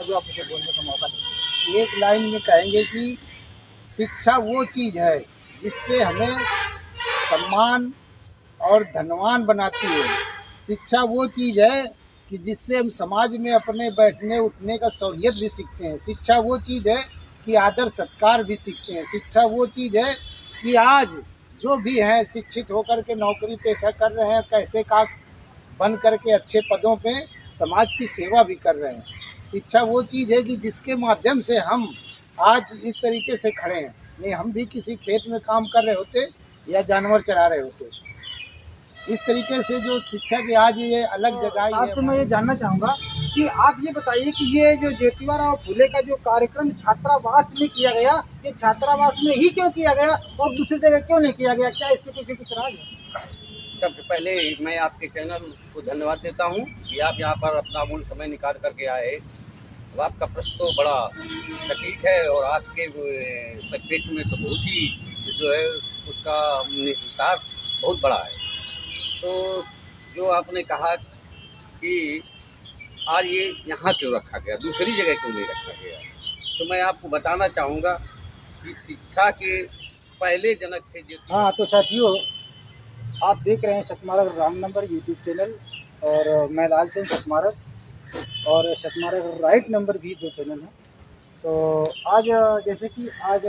जो आप मुझे बोलने का मौका दें। एक लाइन में कहेंगे कि शिक्षा वो चीज़ है जिससे हमें सम्मान और धनवान बनाती है। शिक्षा वो चीज़ है कि जिससे हम समाज में अपने बैठने उठने का सहूलियत भी सीखते हैं। शिक्षा वो चीज़ है कि आदर सत्कार भी सीखते हैं। शिक्षा वो चीज़ है कि आज जो भी हैं शिक्षित होकर के नौकरी पेशा कर रहे हैं, कैसे का बन करके अच्छे पदों पे समाज की सेवा भी कर रहे हैं। शिक्षा वो चीज़ है कि जिसके माध्यम से हम आज इस तरीके से खड़े हैं। नहीं, हम भी किसी खेत में काम कर रहे होते या जानवर चरा रहे होते। इस तरीके से जो शिक्षा की आज ये अलग जगह साहब से मैं ये जानना चाहूँगा कि आप ये बताइए कि ये जो ज्योतिबा फुले का जो कार्यक्रम छात्रावास में किया गया, ये छात्रावास में ही क्यों किया गया और दूसरी जगह क्यों नहीं किया गया? क्या इसके पीछे कुछ राज है? सबसे पहले मैं आपके चैनल को धन्यवाद देता हूं कि आप यहां पर अपना अमूल्य समय निकाल करके आए। अब आपका प्रश्न तो बड़ा सटीक है और आपके परिप्रेक्ष्य में तो बहुत ही जो है उसका निहितार्थ बहुत बड़ा है। तो जो आपने कहा कि आज ये यहाँ क्यों रखा गया, दूसरी जगह क्यों नहीं रखा गया, तो मैं आपको बताना चाहूँगा कि शिक्षा के पहले जनक थे जो। हाँ, तो साथियों आप देख रहे हैं सतमार्ग रॉन्ग नंबर यूट्यूब चैनल और मैं लालचंद सतमार्ग और सतमार्ग राइट नंबर भी 2 चैनल हैं। तो आज जैसे कि आज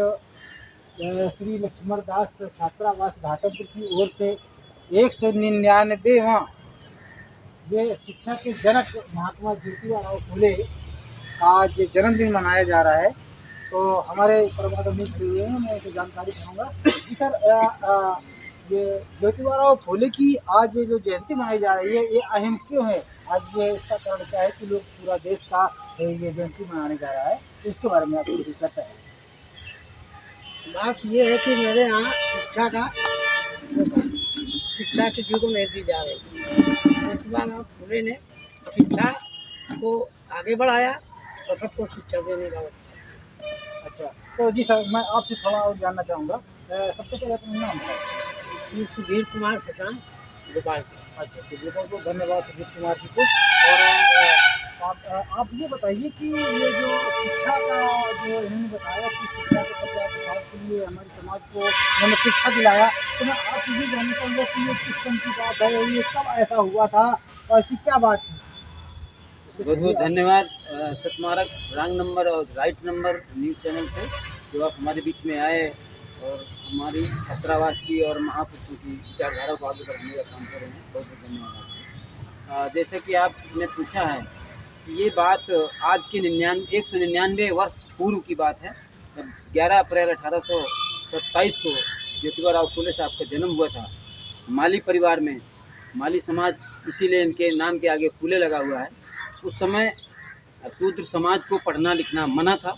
श्री लक्ष्मण दास छात्रावास घाटमपुर की ओर से 199वां ये शिक्षा के जनक महात्मा ज्योतिबा फुले का आज जन्मदिन मनाया जा रहा है। तो हमारे परमात्मा खड़े हुए हैं, मैं एक जानकारी चाहूँगा जी सर। ये ज्योतिबा फुले की आज जो जयंती मनाई जा रही है ये अहम क्यों है? आज ये इसका कारण क्या है कि लोग पूरा देश का ये जयंती मनाने जा रहा है, तो इसके बारे में आपकी चर्चा है। बात ये है कि मेरे यहाँ शिक्षा की जुग में दी जा रही है। ज्योतिबा फुले ने शिक्षा को आगे बढ़ाया और सबको शिक्षा देने का। अच्छा, तो जी सर मैं आपसे थोड़ा और जानना चाहूँगा। सबसे पहले अपना नाम है? सुधीर कुमार शशांक गोपाल। अच्छा, चलिए बहुत बहुत धन्यवाद सुधीर कुमार जी को। और आप ये बताइए कि ये जो शिक्षा का जो इन्होंने बताया कि शिक्षा के प्रचार के लिए हमारे समाज को उन्होंने शिक्षा दिलाया, तो मैं आप ये जानना चाहूँगा कि ये किस टाइम की बात है, ये कब ऐसा हुआ था और ऐसी क्या बात थी? बहुत बहुत धन्यवाद सतमार्ग रॉन्ग नंबर और राइट नंबर न्यूज़ चैनल से जो आप हमारे बीच में आए और हमारी छात्रावास की और महापुरुषों की विचारधारा को आगे बढ़ाने का काम कर रहे हैं। बहुत बहुत धन्यवाद आपको। जैसे कि आपने पूछा है कि ये बात आज के 199 वर्ष पूर्व की बात है, जब 11 अप्रैल 1827 को ज्योतिबा फुले साहब का जन्म हुआ था माली परिवार में। माली समाज इसीलिए इनके नाम के आगे फुले लगा हुआ है। उस समय शूद्र समाज को पढ़ना लिखना मना था।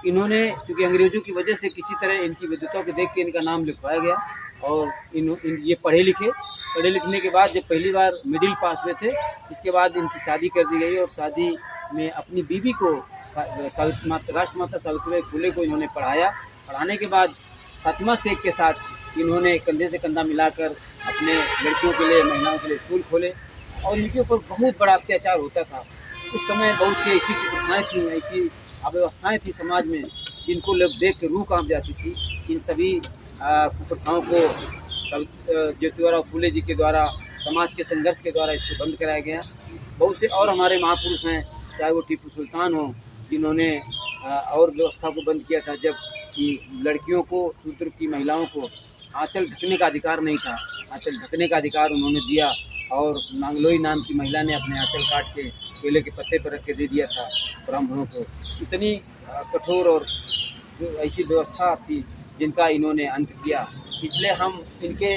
इन्होंने चूँकि अंग्रेज़ों की वजह से किसी तरह इनकी विद्वता को देख के इनका नाम लिखवाया गया और ये पढ़े लिखने के बाद जब पहली बार मिडिल पास हुए थे, इसके बाद इनकी शादी कर दी गई और शादी में अपनी बीवी को राष्ट्रमाता सावित्रीबाई फुले को इन्होंने पढ़ाया। पढ़ाने के बाद फातिमा शेख के साथ इन्होंने कंधे से कंधा मिलाकर अपने लड़कियों के लिए, महिलाओं के लिए स्कूल खोले और इनके ऊपर बहुत बड़ा अत्याचार होता था। उस समय बहुत सी ऐसी कुप्रथाएँ थीं, ऐसी अव्यवस्थाएँ थी समाज में जिनको लोग देख के रूह कांप जाती थी। इन सभी कुप्रथाओं को ज्योतिबा फुले जी के द्वारा, समाज के संघर्ष के द्वारा इसको बंद कराया गया। बहुत से और हमारे महापुरुष हैं, चाहे वो टीपू सुल्तान हो जिन्होंने और व्यवस्था को बंद किया था, जब कि लड़कियों को, शूद्र की महिलाओं को आंचल ढकने का अधिकार नहीं था। आंचल ढकने का अधिकार उन्होंने दिया और नांगलोई नाम की महिला ने अपने आंचल काट के केले के पत्ते पर रख के दे दिया था ब्राह्मणों को। इतनी कठोर और जो ऐसी व्यवस्था थी जिनका इन्होंने अंत किया। इसलिए हम इनके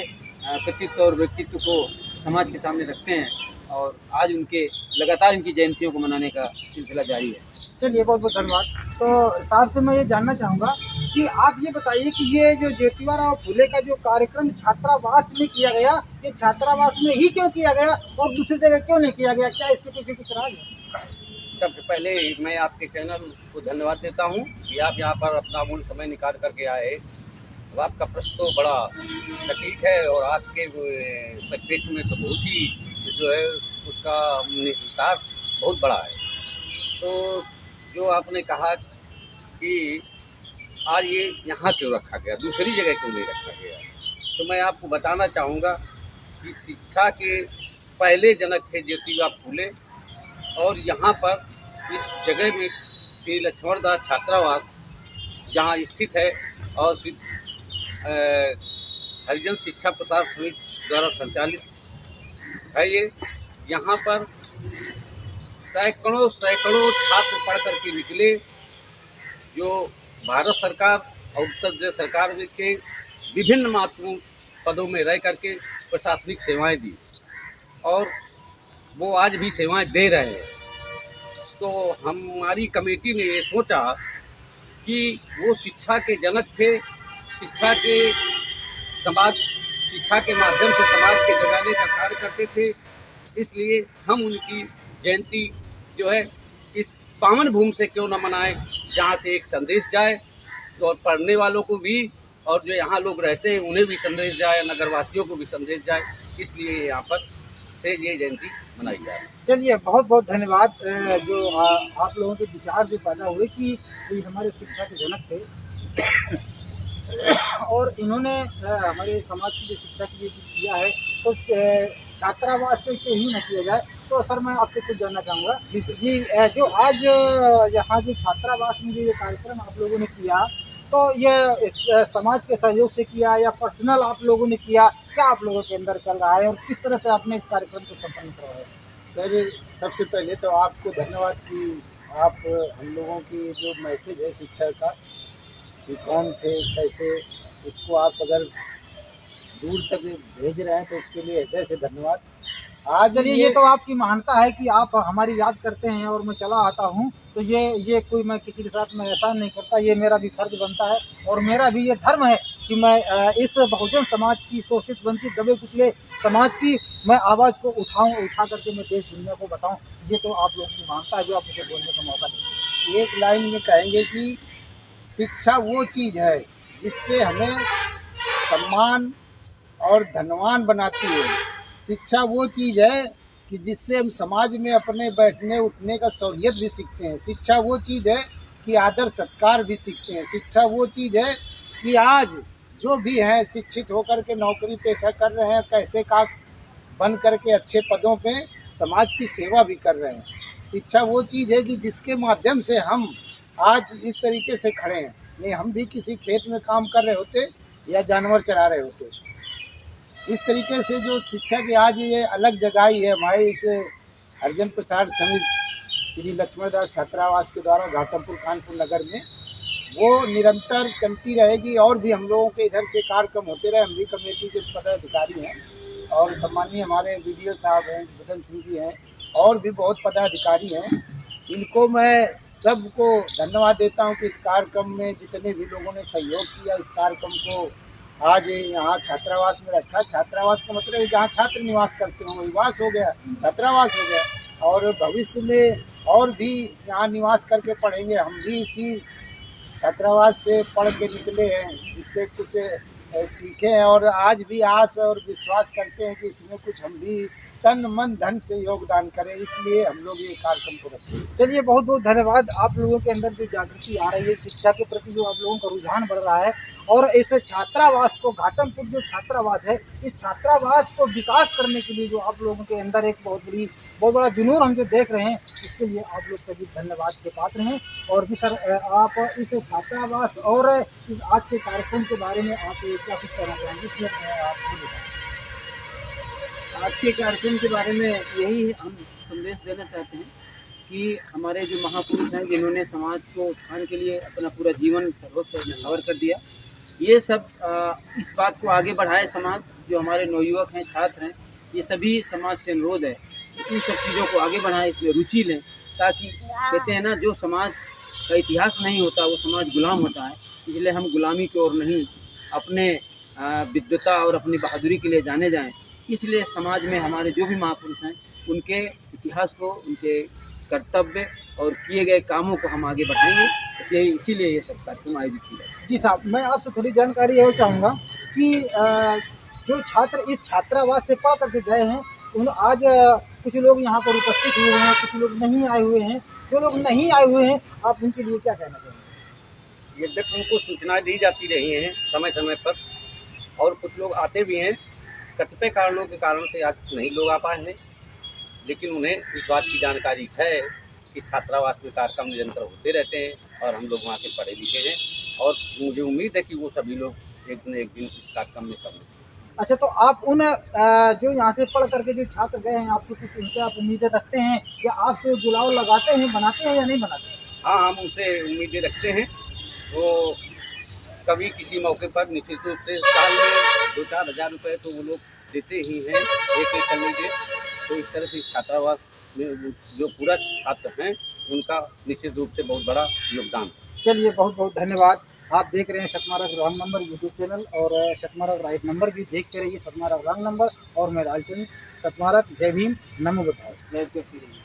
कृतित्व और व्यक्तित्व को समाज के सामने रखते हैं और आज उनके लगातार इनकी जयंतियों को मनाने का सिलसिला जारी है। चलिए बहुत बहुत धन्यवाद। तो साहब से मैं ये जानना चाहूँगा कि आप ये बताइए कि ये जो ज्योतिबा फुले का जो कार्यक्रम छात्रावास में किया गया, ये छात्रावास में ही क्यों किया गया और दूसरी जगह क्यों नहीं किया गया? क्या इसके पीछे कुछ राज है? सबसे पहले मैं आपके चैनल को धन्यवाद देता हूं कि आप यहां पर अपना अमूल्य समय निकाल करके आए। अब आपका प्रश्न तो बड़ा सटीक है और आपके परिप्रेक्ष्य में तो बहुत ही जो है उसका निहितार्थ बहुत बड़ा है। तो जो आपने कहा कि आज ये यहाँ क्यों रखा गया, दूसरी जगह क्यों नहीं रखा गया, तो मैं आपको बताना चाहूँगा कि शिक्षा के पहले जनक थे ज्योतिबा फूले, और यहाँ पर इस जगह में श्री लक्ष्मण दास छात्रावास जहाँ स्थित है और हरिजन शिक्षा प्रसार समिति द्वारा संचालित है ये। यहाँ पर सैकड़ों छात्र पढ़ करके निकले, जो भारत सरकार और उत्तर प्रदेश सरकार के विभिन्न महत्वपूर्ण पदों में रह करके प्रशासनिक सेवाएं दी, और वो आज भी सेवाएं दे रहे हैं। तो हमारी कमेटी ने ये सोचा कि वो शिक्षा के जनक थे, शिक्षा के माध्यम से समाज के जगाने का कार्य करते थे, इसलिए हम उनकी जयंती जो है इस पावन भूमि से क्यों न मनाएं, जहाँ से एक संदेश जाए तो पढ़ने वालों को भी और जो यहाँ लोग रहते हैं उन्हें भी संदेश जाए, नगरवासियों को भी संदेश जाए, इसलिए यहाँ पर से ये जयंती मनाई जाए। चलिए बहुत बहुत धन्यवाद। जो आप लोगों के विचार जो पैदा हुए कि ये हमारे शिक्षा के जनक थे और इन्होंने हमारे समाज की जो शिक्षा के लिए कुछ किया है, तो छात्रावास से क्यों ही न किया जाए। तो सर मैं आपसे कुछ जानना चाहूँगा जी, जो आज यहाँ जो छात्रावास में जो ये कार्यक्रम आप लोगों ने किया, तो ये इस समाज के सहयोग से किया या पर्सनल आप लोगों ने किया, क्या आप लोगों के अंदर चल रहा है और किस तरह से आपने इस कार्यक्रम को संपन्न करवाया? सर सबसे पहले तो आपको धन्यवाद कि आप हम लोगों की जो मैसेज है शिक्षा का कि कौन थे कैसे, इसको आप अगर दूर तक भेज रहे हैं तो उसके लिए हृदय से धन्यवाद। आज चलिए ये तो आपकी महानता है कि आप हमारी याद करते हैं और मैं चला आता हूँ, तो ये कोई मैं किसी के साथ में एहसान नहीं करता, ये मेरा भी फर्ज बनता है और मेरा भी ये धर्म है कि मैं इस बहुजन समाज की शोषित वंचित दबे कुचले समाज की मैं आवाज़ को उठा करके मैं देश दुनिया को बताऊं। ये तो आप लोगों की महानता है जो आप मुझे बोलने का मौका देते हैं। एक लाइन में कहेंगे कि शिक्षा वो चीज़ है जिससे हमें सम्मान और धनवान बनाती है। शिक्षा वो चीज़ है कि जिससे हम समाज में अपने बैठने उठने का सहूलियत भी सीखते हैं। शिक्षा वो चीज़ है कि आदर सत्कार भी सीखते हैं। शिक्षा वो चीज़ है कि आज जो भी हैं शिक्षित होकर के नौकरी पेशा कर रहे हैं, कैसे का बन करके अच्छे पदों पे समाज की सेवा भी कर रहे हैं। शिक्षा वो चीज़ है कि जिसके माध्यम से हम आज इस तरीके से खड़े हैं, नहीं हम भी किसी खेत में काम कर रहे होते या जानवर चरा रहे होते। इस तरीके से जो शिक्षा की आज ये अलग जगह ही है हमारे इस हरिजन प्रसार समिति श्री लक्ष्मण दास छात्रावास के द्वारा घाटमपुर कानपुर नगर में, वो निरंतर चलती रहेगी और भी हम लोगों के इधर से कार्यक्रम होते रहे। हम भी कमेटी के पदाधिकारी हैं और सम्मानीय हमारे वीडियो साहब हैं, बदन सिंह जी हैं और भी बहुत पदाधिकारी हैं। इनको मैं सबको धन्यवाद देता हूं कि इस कार्यक्रम में जितने भी लोगों ने सहयोग किया, इस कार्यक्रम को आज यहाँ छात्रावास में रखा। छात्रावास का मतलब है जहाँ छात्र निवास करते हो, निवास हो गया, छात्रावास हो गया और भविष्य में और भी यहाँ निवास करके पढ़ेंगे। हम भी इसी छात्रावास से पढ़ के निकले हैं, इससे कुछ सीखे हैं और आज भी आस और विश्वास करते हैं कि इसमें कुछ हम भी तन मन धन से योगदान करें, इसलिए हम लोग ये कार्यक्रम को रखते हैं। चलिए बहुत बहुत धन्यवाद। आप लोगों के अंदर जो जागृति आ रही है, शिक्षा के प्रति जो आप लोगों का रुझान बढ़ रहा है और इस छात्रावास को, घाटमपुर जो छात्रावास है, इस छात्रावास को विकास करने के लिए जो आप लोगों के अंदर एक बहुत बड़ा जुनून हम जो देख रहे हैं, इसके लिए आप लोग सभी धन्यवाद के पात्र हैं। और भी सर आप इस छात्रावास और इस आज के कार्यक्रम के बारे में आप क्या कुछ कहना चाहेंगे? इसमें आप आज के कार्यक्रम के बारे में यही हम संदेश देना चाहते हैं कि हमारे जो महापुरुष हैं जिन्होंने समाज को उत्थान के लिए अपना पूरा जीवन सर्वस्व न्यौछावर कर दिया, ये सब इस बात को आगे बढ़ाए। समाज जो हमारे नवयुवक हैं, छात्र हैं, ये सभी समाज से अनुरोध है इन सब चीज़ों को आगे बढ़ाएं, इसमें रुचि लें, ताकि कहते हैं ना जो समाज का इतिहास नहीं होता वो समाज गुलाम होता है। इसलिए हम गुलामी की ओर नहीं, अपने विद्वता और अपनी बहादुरी के लिए जाने जाएं। इसलिए समाज में हमारे जो भी महापुरुष हैं उनके इतिहास को, उनके कर्तव्य और किए गए कामों को हम आगे बढ़ाएंगे। इसीलिए ये सब कार्यक्रम आयोजित किया जाए। जी साहब, मैं आपसे थोड़ी जानकारी यह चाहूँगा कि जो छात्र इस छात्रावास से पा करके गए हैं, उन आज कुछ लोग यहाँ पर उपस्थित हुए हैं, कुछ लोग नहीं आए हुए हैं, जो लोग नहीं आए हुए हैं, आप उनके लिए क्या कहना चाहेंगे? यद्यपि उनको सूचनाएं दी जाती रही हैं समय समय पर, और कुछ लोग आते भी हैं, कतिपय कारणों के कारण से आज नहीं लोग आ पाए हैं, लेकिन उन्हें इस बात की जानकारी है कि छात्रावास में कार्यक्रम निरंतर होते रहते हैं और हम लोग वहाँ के पढ़े लिखे हैं, और मुझे उम्मीद है कि वो सभी लोग एक न एक दिन इस कार्यक्रम में शामिल। अच्छा, तो आप उन जो यहाँ से पढ़ करके जो छात्र गए हैं, आपसे कुछ उनसे आप उम्मीदें रखते हैं, या आपसे जुड़ाव लगाते हैं, बनाते हैं या नहीं बनाते? हाँ, हम उनसे उम्मीदें रखते हैं। वो कभी किसी मौके पर निश्चित रूप से साल में 2-4 हज़ार रुपये तो वो लोग देते ही हैं एक करने के। तो इस तरह से छात्रावास में जो पूरा छात्र हैं उनका निश्चित रूप से बहुत बड़ा योगदान है। चलिए, बहुत बहुत धन्यवाद। आप देख रहे हैं सतमारक रॉन्ग नंबर यूट्यूब चैनल, और सतमारक राइट नंबर भी देखते रहिए, सतमारक रॉन्ग नंबर और मैं लालचंद सतमारक। जय भीम, नमो बुद्धाय।